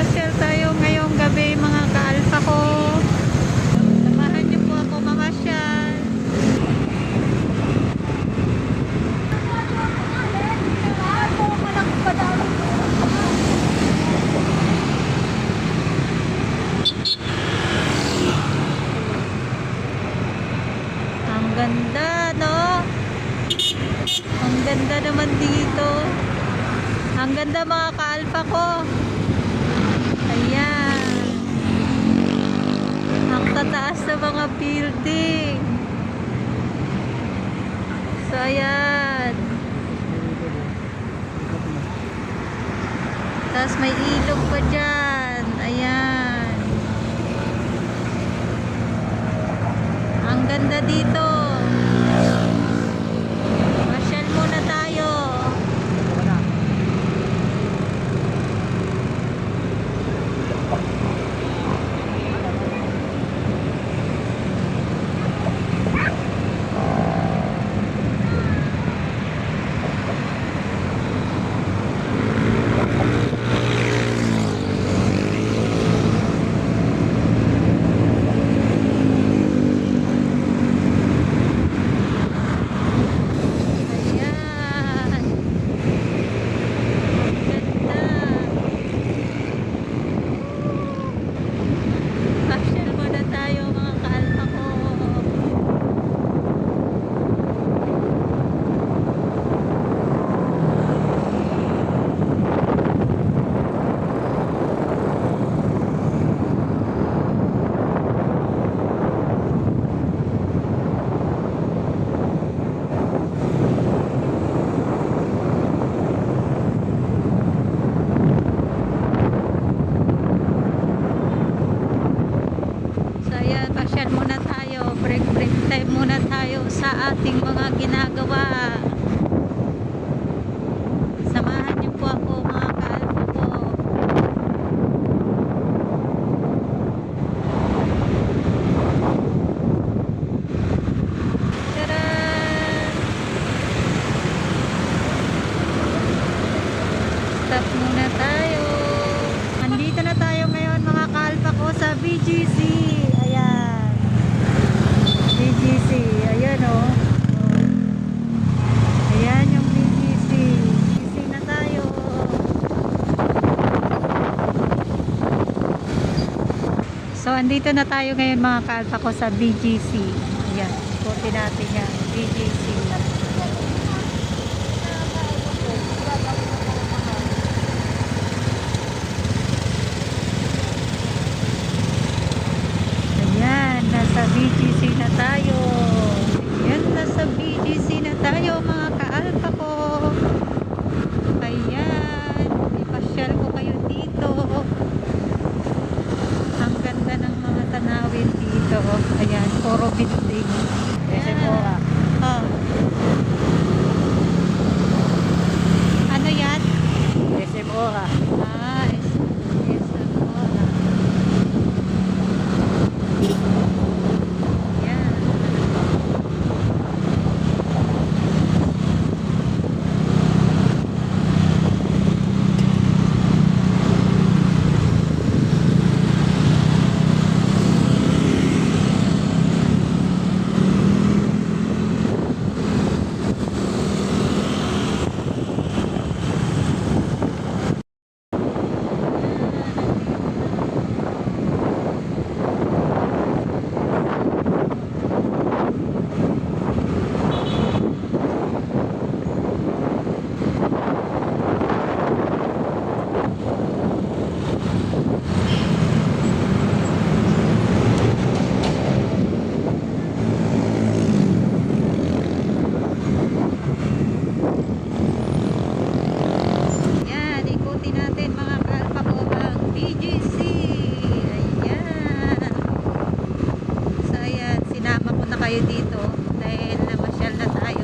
Mamasyal tayo ngayong gabi mga ka-alpha ko. Samahan niyo po ako mamasyal. Ang ganda, no? Ang ganda naman dito. Ang ganda mga ka-alpha ko. Ayan. Ang tataas na mga building. So, ayan. Tapos may ilog pa dyan. Ayan. Ang ganda dito. Masyal muna tayo. Pasyal muna tayo, break time muna tayo sa ating mga ginagawa. Samahan niyo po ako mga ka-alpha ko. Tcharan! Stop muna tayo. Andito na tayo ngayon mga ka-alpha ko sa BGC. BGC, ayan o. Ayan yung BGC. BGC na tayo. So, andito na tayo ngayon mga ka-alpha ko sa BGC. Ayan, ikuti natin yan. BGC. Ayan, nasa BGC na tayo. Ayan, nasa BGC na tayo mga ka-alpha ko. Ayan, ipasyal ko kayo dito. Ang ganda ng mga tanawin dito. Ayan, puro building. Semora. Oh. Ano yan? Semora. Ah, Semora. Yan. Kayo dito dahil namasyal na tayo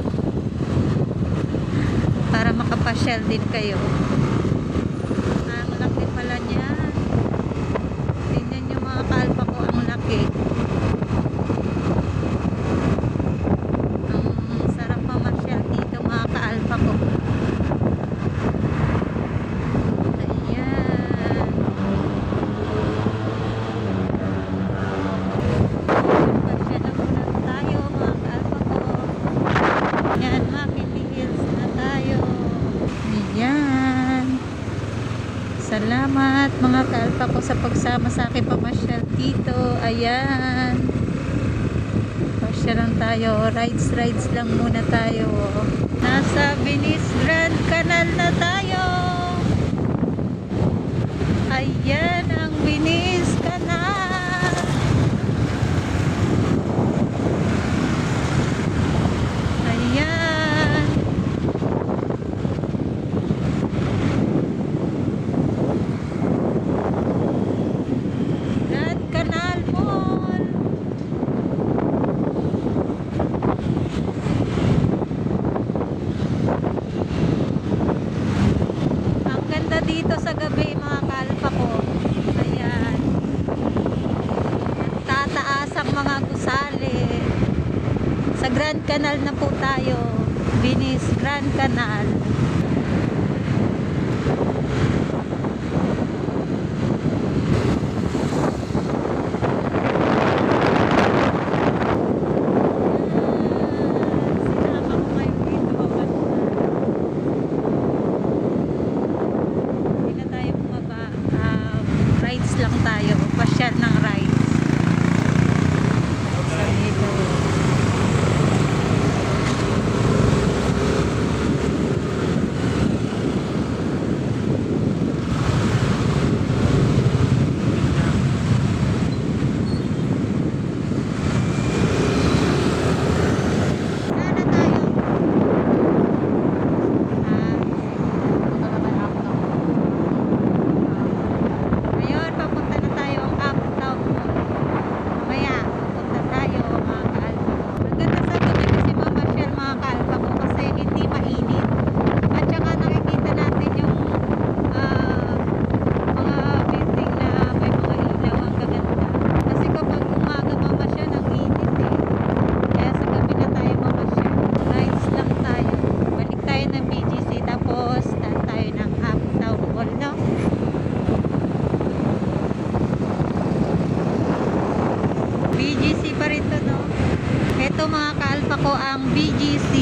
para makapasyal din kayo. Ang laki pala niya. Tingnan nyo mga ka-alpha ko, ang laki. Ang sarap mamasyal dito mga ka-alpha ko. Ayan. Salamat mga kaalpa ko sa pagsama sa akin pamasyal dito. Ayan. Pasyal lang tayo. Rides lang muna tayo. Nasa Venice Grand Canal na tayo. Ayan ang Venice Canal. Ayan. Grand Canal Mall. Ang ganda dito sa gabi mga kalpa ko. Ayan. Tataas ang mga gusali. Sa Grand Canal na po tayo. Venice Grand Canal. Sinama ko kayo dito. Hindi na tayo bumaba. Rides lang tayo. Pasyal ng rides. Sa dito. Sana tayo. Ngayon, papunta na tayo ang Uptown Mall. Mamaya, papunta tayo mga kaalpa ko. Ang ganda sa gabi kasi mamasyal mga kaalpa ko kasi hindi mainit. At saka nakikita natin yung mga building na may mga ilaw ang kaganda. Kasi kapag umaga mamasyal, ang init eh. Kaya sa gabi na tayo mamasyal. Rides lang tayo. Balik tayo ng BGC tapos tayo ng Uptown Mall, no? BGC pa rin to, no? Ito mga kaalpa ko ang BGC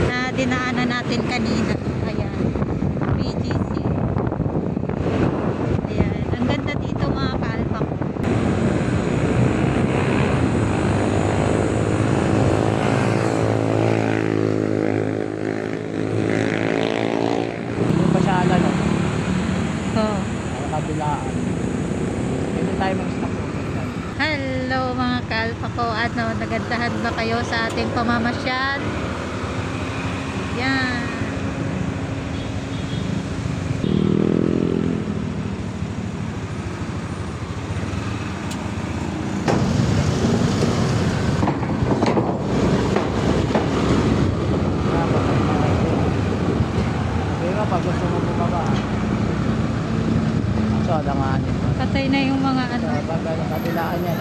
na dinaanan natin kanina. Ayan. BGC. Ayan. Ang ganda dito mga kaalpa ko. Yung pasyalan, no? Oh. Sa kabilaan. Pwede tayo mag-stop. Hello mga kaalpa ko. Ano, nagandahan ba kayo sa ating pamamasyal? Yan. Kaya nga, pag gusto mo bumaba. So, alanganin. Patay na yung mga ano. Sa bagay ng kabilaan yan.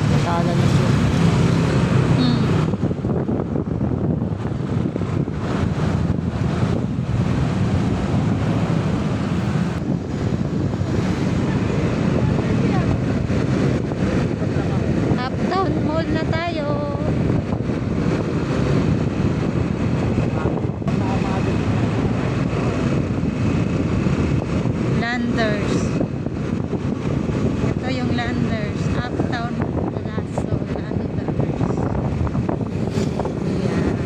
Pasyalan na siya. Hmm. Uptown Mall na tayo. Landers. Ito yung Landers. Uptown Plaza. Landers. Ayan.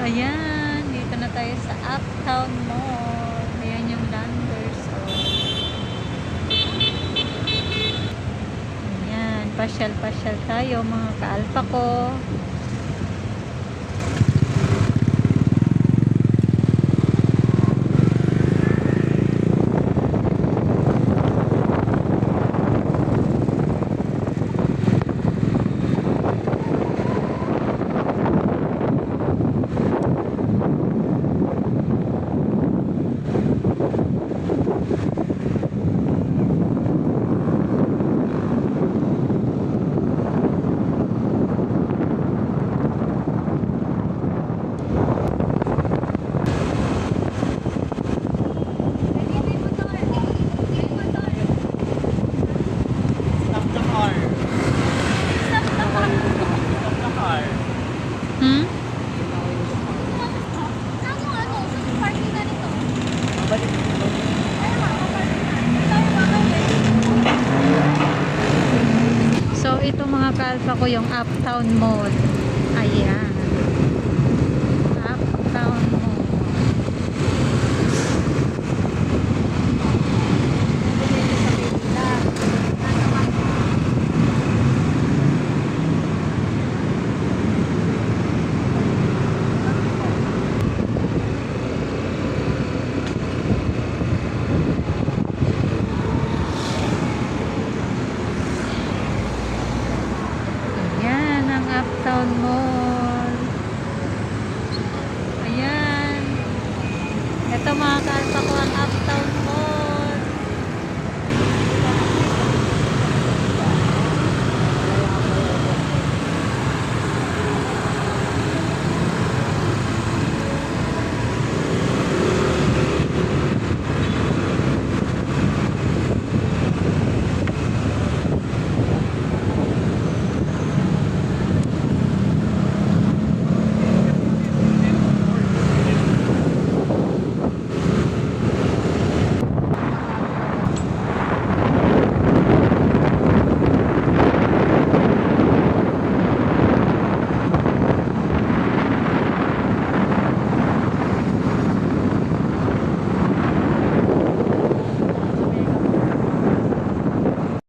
Ayan, dito na tayo sa Uptown Mall. Ayan yung Landers. Ayan, pasyal-pasyal tayo mga kaalpa ko. yung Uptown Mall.